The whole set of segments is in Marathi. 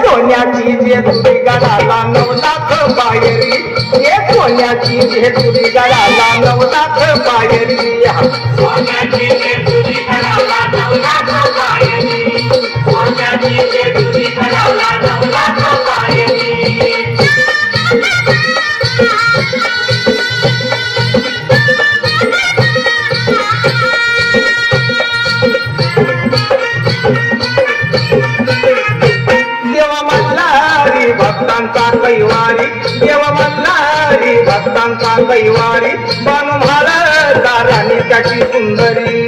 सोन्याची जेजुरी गडाला 9 लाख पायरी सोन्याची जेजुरी गडाला 9 लाख पायरी सोन्याची जेजुरी गडाला 9 लाख पायरी सोन्याची जेजुरी गडाला 9 लाख पायरी भक्तांचा कैवारी देव मल्हारी भक्तांचा कैवारी बन महाराजा राणी त्याची सुंदरी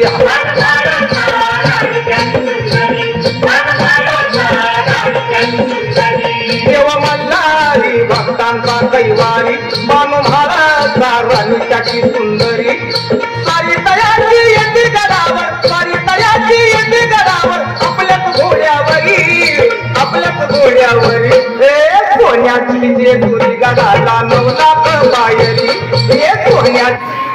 देव मल्हारी भक्तांचा कैवारी बन महाराजा राणी त्याची सुंदरी सारी तयाची येते गडावर सारी तयाची येते गडावर आपल्याच घोड्यावरी सोन्याची जेजुरी गडाला 9 लाख पायरी सोन्याची